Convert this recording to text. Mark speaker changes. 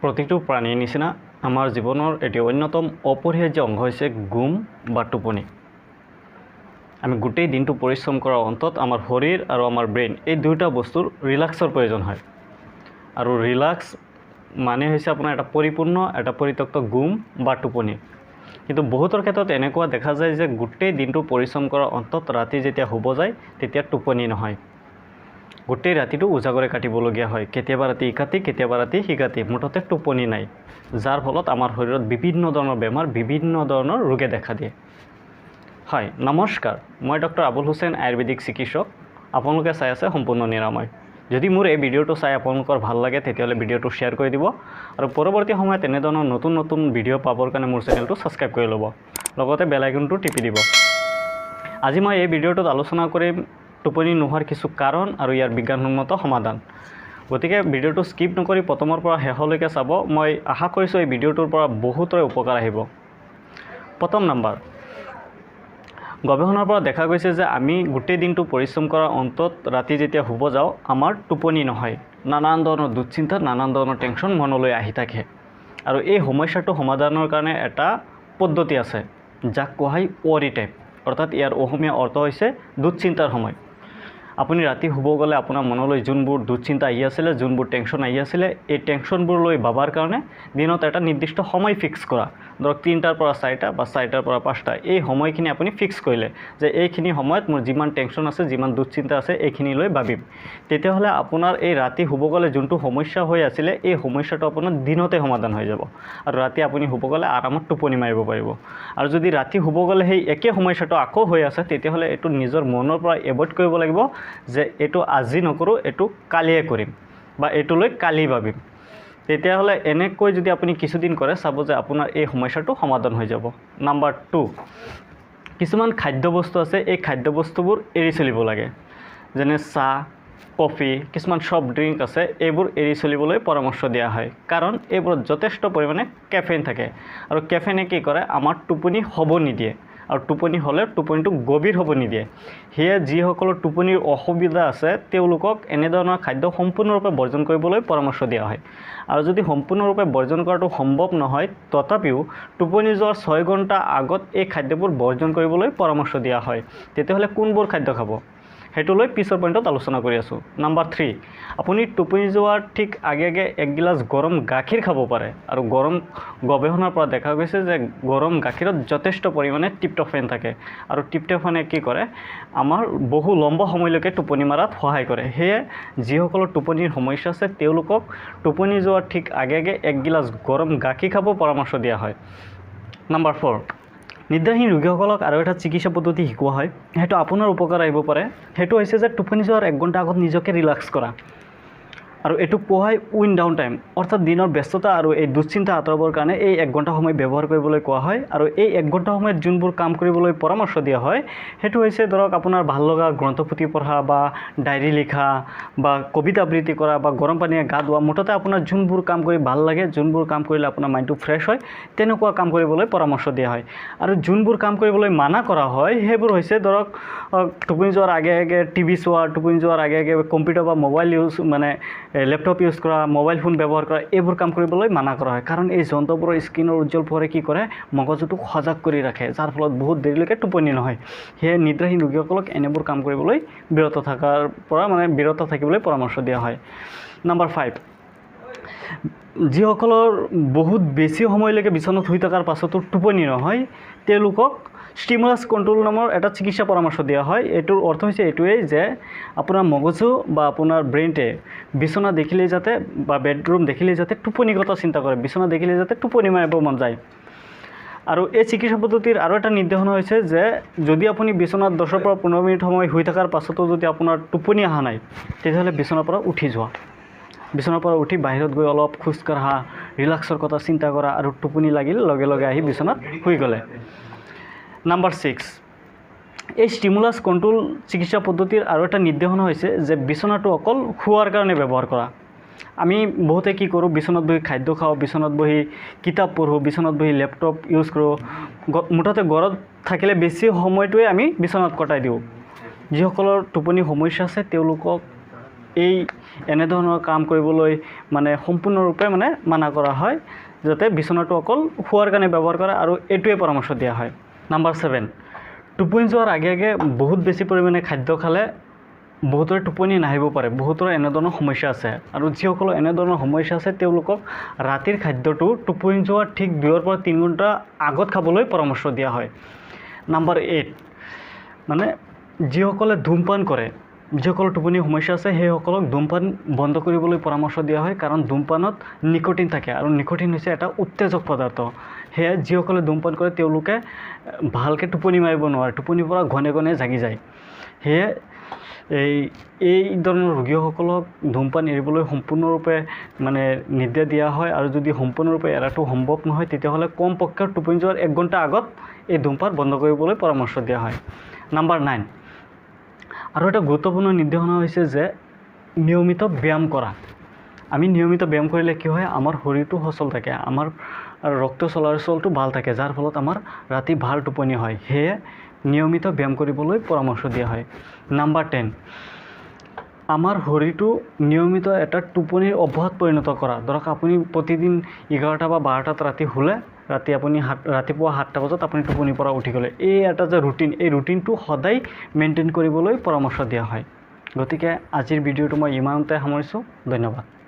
Speaker 1: প্ৰতিটো প্ৰাণীৰ নিচিনা আমাৰ জীৱনৰ এটি অন্যতম অপৰিহাৰ্য অংগ হৈছে ঘুম বা টোপনি। আমি গোটেই দিনটো পৰিশ্ৰম কৰাৰ অন্তত আমাৰ শৰীৰ আৰু আমাৰ ব্ৰেইন এই দুটা বস্তুৰ ৰিলাক্সৰ প্ৰয়োজন হয়। আৰু ৰিলাক্স মানে হৈছে আপোনাৰ এটা পৰিপূৰ্ণ এটা পৰিত্যক্ত ঘুম বা টোপনি। কিন্তু বহুতৰ ক্ষেত্ৰত এনেকুৱা দেখা যায় যে গোটেই দিনটো পৰিশ্ৰম কৰাৰ অন্তত ৰাতি যেতিয়া শুব যায় তেতিয়া টোপনি নহয়। গোটেই ৰাতিটো উজাগৰে কাটিবলগীয়া হয়, কেতিয়াবা ৰাতি ইকাতি কেতিয়াবা ৰাতি সিকাতি, মুঠতে টোপনি নাই, যাৰ ফলত আমাৰ শৰীৰত বিভিন্ন ধৰণৰ বেমাৰ বিভিন্ন ধৰণৰ ৰোগে দেখা দিয়ে। হয়, নমস্কাৰ, মই ডক্টৰ আবুল হুছেইন, আয়ুৰ্বেদিক চিকিৎসক। আপোনালোকে চাই আছে সম্পূৰ্ণ নিৰাময়। যদি মোৰ এই ভিডিঅ'টো চাই আপোনালোকৰ ভাল লাগে তেতিয়াহ'লে ভিডিঅ'টো শ্বেয়াৰ কৰি দিব আৰু পৰৱৰ্তী সময়ত এনেধৰণৰ নতুন নতুন ভিডিঅ' পাবৰ কাৰণে মোৰ চেনেলটো ছাবস্ক্ৰাইব কৰি ল'ব, লগতে বেল আইকনটো টিপি দিব। আজি মই এই ভিডিঅ'টোত আলোচনা কৰিম টোপনি নোহোৱাৰ কিছু কাৰণ আৰু ইয়াৰ বিজ্ঞানসন্মত সমাধান। গতিকে ভিডিঅ'টো স্কিপ নকৰি প্ৰথমৰ পৰা শেষলৈকে চাব। মই আশা কৰিছোঁ এই ভিডিঅ'টোৰ পৰা বহুতৰে উপকাৰ আহিব। প্ৰথম নম্বৰ, গৱেষণাৰ পৰা দেখা গৈছে যে আমি গোটেই দিনটো পৰিশ্ৰম কৰাৰ অন্তত ৰাতি যেতিয়া শুব যাওঁ আমাৰ টোপনি নহয়। নানান ধৰণৰ দুশ্চিন্তা, নানান ধৰণৰ টেনশ্যন মনলৈ আহি থাকে। আৰু এই সমস্যাটো সমাধানৰ কাৰণে এটা পদ্ধতি আছে, যাক কোৱা হয় ৱৰি টাইম, অৰ্থাৎ ইয়াৰ অসমীয়া অৰ্থ হৈছে দুশ্চিন্তাৰ সময়। আপুনি ৰাতি শুব গ'লে আপোনাৰ মনলৈ যোনবোৰ দুশ্চিন্তা আহি আছিলে, যোনবোৰ টেনশ্যন আহি আছিলে, এই টেনশ্যনবোৰলৈ ভাবাৰ কাৰণে দিনত এটা নিৰ্দিষ্ট সময় ফিক্স কৰা, ধৰক 3টাৰ পৰা 4টা বা 4টাৰ পৰা 5টা, এই সময়খিনি আপুনি ফিক্স কৰিলে যে এইখিনি সময়ত মোৰ যিমান টেনশ্যন আছে, যিমান দুশ্চিন্তা আছে, এইখিনিলৈ ভাবিম। তেতিয়াহ'লে আপোনাৰ এই ৰাতি শুব গ'লে যোনটো সমস্যা হৈ আছিলে এই সমস্যাটো আপোনাৰ দিনতে সমাধান হৈ যাব আৰু ৰাতি আপুনি শুব গ'লে আৰামত টোপনি মাৰিব পাৰিব। আৰু যদি ৰাতি শুব গ'লে সেই একে সমস্যাটো আকৌ হৈ আছে তেতিয়াহ'লে এইটো নিজৰ মনৰ পৰা এভইড কৰিব লাগিব যে এইটো আজি নকৰোঁ, এইটো কালিয়ে কৰিম বা এইটোলৈ কালি ভাবিম। তেতিয়াহ'লে এনেকৈ যদি আপুনি কিছুদিন কৰে চাব যে আপোনাৰ এই সমস্যাটো সমাধান হৈ যাব। নাম্বাৰ 2, কিছুমান খাদ্যবস্তু আছে, এই খাদ্যবস্তুবোৰ এৰি চলিব লাগে। যেনে চাহ, কফি, কিছুমান চফ্ট ড্ৰিংক আছে, এইবোৰ এৰি চলিবলৈ পৰামৰ্শ দিয়া হয়, কাৰণ এইবোৰত যথেষ্ট পৰিমাণে কেফেইন থাকে আৰু কেফেইনে কি কৰে, আমাৰ টোপনি হ'ব নিদিয়ে আৰু টোপনি হ'লে টোপনিটো গভীৰ হ'ব নিদিয়ে। সেয়ে যিসকলৰ টোপনিৰ অসুবিধা আছে তেওঁলোকক এনেধৰণৰ খাদ্য সম্পূৰ্ণৰূপে বৰ্জন কৰিবলৈ পৰামৰ্শ দিয়া হয়। আৰু যদি সম্পূৰ্ণৰূপে বৰ্জন কৰাটো সম্ভৱ নহয় তথাপিও টোপনি যোৱাৰ 6 ঘণ্টা আগত এই খাদ্যবোৰ বৰ্জন কৰিবলৈ পৰামৰ্শ দিয়া হয়। তেতিয়াহ'লে কোনবোৰ খাদ্য খাব সেইটো লৈ পিছৰ পইণ্টত আলোচনা কৰি আছোঁ। নাম্বাৰ 3, আপুনি টোপনি যোৱাৰ ঠিক আগে আগে 1 গিলাচ গৰম গাখীৰ খাব পাৰে। আৰু গৱেষণাৰ পৰা দেখা গৈছে যে গৰম গাখীৰত যথেষ্ট পৰিমাণে ট্ৰিপ্ট'ফেন থাকে আৰু ট্ৰিপ্ট'ফেনে কি কৰে, আমাৰ বহু লম্বা সময়লৈকে টোপনি মাৰাত সহায় কৰে। সেয়ে যিসকলৰ টোপনিৰ সমস্যা আছে তেওঁলোকক টোপনি যোৱাৰ ঠিক আগে আগে 1 গিলাচ গৰম গাখীৰ খাব পৰামৰ্শ দিয়া হয়। নাম্বাৰ 4, নিদ্ৰাহীন ৰোগীসকলক আৰু এটা চিকিৎসা পদ্ধতি শিকোৱা হয়, সেইটো আপোনাৰ উপকাৰ আহিব পাৰে। সেইটো হৈছে যে টোপনি যোৱাৰ 1 ঘণ্টা আগত নিজকে ৰিলেক্স কৰা। আৰু এইটো কোৱা হয় উইণ্ড ডাউন টাইম, অৰ্থাৎ দিনৰ ব্যস্ততা আৰু এই দুশ্চিন্তা আঁতৰাবৰ কাৰণে এই 1 ঘণ্টা সময় ব্যৱহাৰ কৰিবলৈ কোৱা হয়। আৰু এই 1 ঘণ্টা সময়ত যোনবোৰ কাম কৰিবলৈ পৰামৰ্শ দিয়া হয় সেইটো হৈছে ধৰক আপোনাৰ ভাল লগা গ্ৰন্থপুথি পঢ়া বা ডায়েৰী লিখা বা কবিতা আবৃত্তি কৰা বা গৰম পানীৰে গা ধোৱা, মুঠতে আপোনাৰ যোনবোৰ কাম কৰি ভাল লাগে, যোনবোৰ কাম কৰিলে আপোনাৰ মাইণ্ডটো ফ্ৰেছ হয়, তেনেকুৱা কাম কৰিবলৈ পৰামৰ্শ দিয়া হয়। আৰু যোনবোৰ কাম কৰিবলৈ মানা কৰা হয় সেইবোৰ হৈছে ধৰক টোপনি যোৱাৰ আগে আগে টিভি চোৱা, টোপনি যোৱাৰ আগে আগে কম্পিউটাৰ বা মোবাইল লেপটপ ইউজ কৰা, মোবাইল ফোন ব্যৱহাৰ কৰা, এইবোৰ কাম কৰিবলৈ মানা কৰা হয়। কাৰণ এই যন্ত্ৰবোৰৰ স্ক্ৰীণৰ উজ্জ্বল পোহৰে কি কৰে, মগজুটোক সজাগ কৰি ৰাখে, যাৰ ফলত বহুত দেৰিলৈকে টোপনি নহয়। সেয়ে নিদ্ৰাহীন ৰোগীসকলক এনেবোৰ কাম কৰিবলৈ বিৰত থাকিবলৈ পৰামৰ্শ দিয়া হয়। নাম্বাৰ 5, যিসকলৰ বহুত বেছি সময়লৈকে বিচনাত শুই থকাৰ পাছতো টোপনি নহয় তেওঁলোকক ষ্টিমুলাছ কণ্ট্ৰল নামৰ এটা চিকিৎসা পৰামৰ্শ দিয়া হয়। এইটোৰ অৰ্থ হৈছে এইটোৱেই যে আপোনাৰ মগজু বা আপোনাৰ ব্ৰেইনতে বিচনা দেখিলেই যাতে বা বেডৰুম দেখিলেই যাতে টোপনিগত চিন্তা কৰে, বিচনা দেখিলেই যাতে টোপনি মাৰিব মন যায়। আৰু এই চিকিৎসা পদ্ধতিৰ আৰু এটা নিৰ্দেশনা হৈছে যে যদি আপুনি বিচনাত 10 পৰা 15 মিনিট সময় শুই থকাৰ পাছতো যদি আপোনাৰ টোপনি অহা নাই তেতিয়াহ'লে বিচনাৰ পৰা উঠি যোৱা, বিচনাৰ পৰা উঠি বাহিৰত গৈ অলপ খোজকাঢ়া, ৰিলেক্সৰ কথা চিন্তা কৰা আৰু টোপনি লাগিল লগে লগে আহি বিচনাত শুই গ'লে। নাম্বাৰ 6, এই ষ্টিমুলাছ কণ্ট্ৰল চিকিৎসা পদ্ধতিৰ আৰু এটা নিৰ্দেশনা হৈছে যে বিচনাটো অকল শোৱাৰ কাৰণে ব্যৱহাৰ কৰা। আমি বহুতে কি কৰোঁ, বিচনাত বহি খাদ্য খাওঁ, বিচনাত বহি কিতাপ পঢ়োঁ, বিচনাত বহি লেপটপ ইউজ কৰোঁ, মুঠতে ঘৰত থাকিলে বেছি সময়টোৱে আমি বিচনাত কটাই দিওঁ। যিসকলৰ টোপনি সমস্যা আছে তেওঁলোকক এই এনেধৰণৰ কাম কৰিবলৈ মানে সম্পূৰ্ণৰূপে মানে মানা কৰা হয় যাতে বিচনাটো অকল শুৱাৰ কাৰণে ব্যৱহাৰ কৰে আৰু এইটোৱে পৰামৰ্শ দিয়া হয়। নাম্বাৰ 7 টোপনি যোৱাৰ আগে আগে বহুত বেছি পৰিমাণে খাদ্য খালে বহুতৰে টোপনি নাহিব পাৰে। বহুতৰ এনেধৰণৰ সমস্যা আছে আৰু যিসকলৰ এনেধৰণৰ সমস্যা আছে তেওঁলোকক ৰাতিৰ খাদ্যটো টোপনি যোৱাৰ ঠিক 2 পৰা 3 ঘণ্টা আগত খাবলৈ পৰামৰ্শ দিয়া হয়। নাম্বাৰ 8 মানে যিসকলে ধূমপান কৰে, যিসকলৰ টোপনি সমস্যা আছে সেইসকলক ধূমপান বন্ধ কৰিবলৈ পৰামৰ্শ দিয়া হয়, কাৰণ ধূমপানত নিকোটিন থাকে আৰু নিকোটিন হৈছে এটা উত্তেজক পদাৰ্থ। সেয়ে যিসকলে ধূমপান কৰে তেওঁলোকে ভালকৈ টোপনি মাৰিব নোৱাৰে, টোপনিৰ পৰা ঘনে ঘনে জাগি যায়। সেয়ে এই ধৰণৰ ৰোগীসকলক ধূমপান এৰিবলৈ সম্পূৰ্ণৰূপে মানে নিৰ্দেশ দিয়া হয়, আৰু যদি সম্পূৰ্ণৰূপে এৰাটো সম্ভৱ নহয় তেতিয়াহ'লে কমপক্ষে টোপনি যোৱাৰ 1 ঘণ্টা আগত এই ধূমপান বন্ধ কৰিবলৈ পৰামৰ্শ দিয়া হয়। নাম্বাৰ 9 আৰু এটা গুৰুত্বপূৰ্ণ নিৰ্দেশনা হৈছে যে নিয়মিত ব্যায়াম কৰা। আমি নিয়মিত ব্যায়াম কৰিলে কি হয়, আমাৰ শৰীৰটো সচল থাকে, আমাৰ ৰক্ত চলাচলটো ভাল থাকে, যাৰ ফলত আমাৰ ৰাতি ভাল টোপনি হয়। সেয়ে নিয়মিত ব্যায়াম কৰিবলৈ পৰামৰ্শ দিয়া হয়। নাম্বাৰ 10 আমাৰ শৰীৰটো নিয়মিত এটা টোপনিৰ অভ্যাসত পৰিণত কৰা। ধৰক আপুনি প্ৰতিদিন 11টা বা 12টাত ৰাতি শুলে, ৰাতিপুৱা 7টা বজাত আপুনি টোপনিৰ পৰা উঠি গ'লে, এই এটা যে ৰুটিন, এই ৰুটিনটো সদায় মেইনটেইন কৰিবলৈ পৰামৰ্শ দিয়া হয়। গতিকে আজিৰ ভিডিঅ'টো মই ইমানতে সামৰিছোঁ। ধন্যবাদ।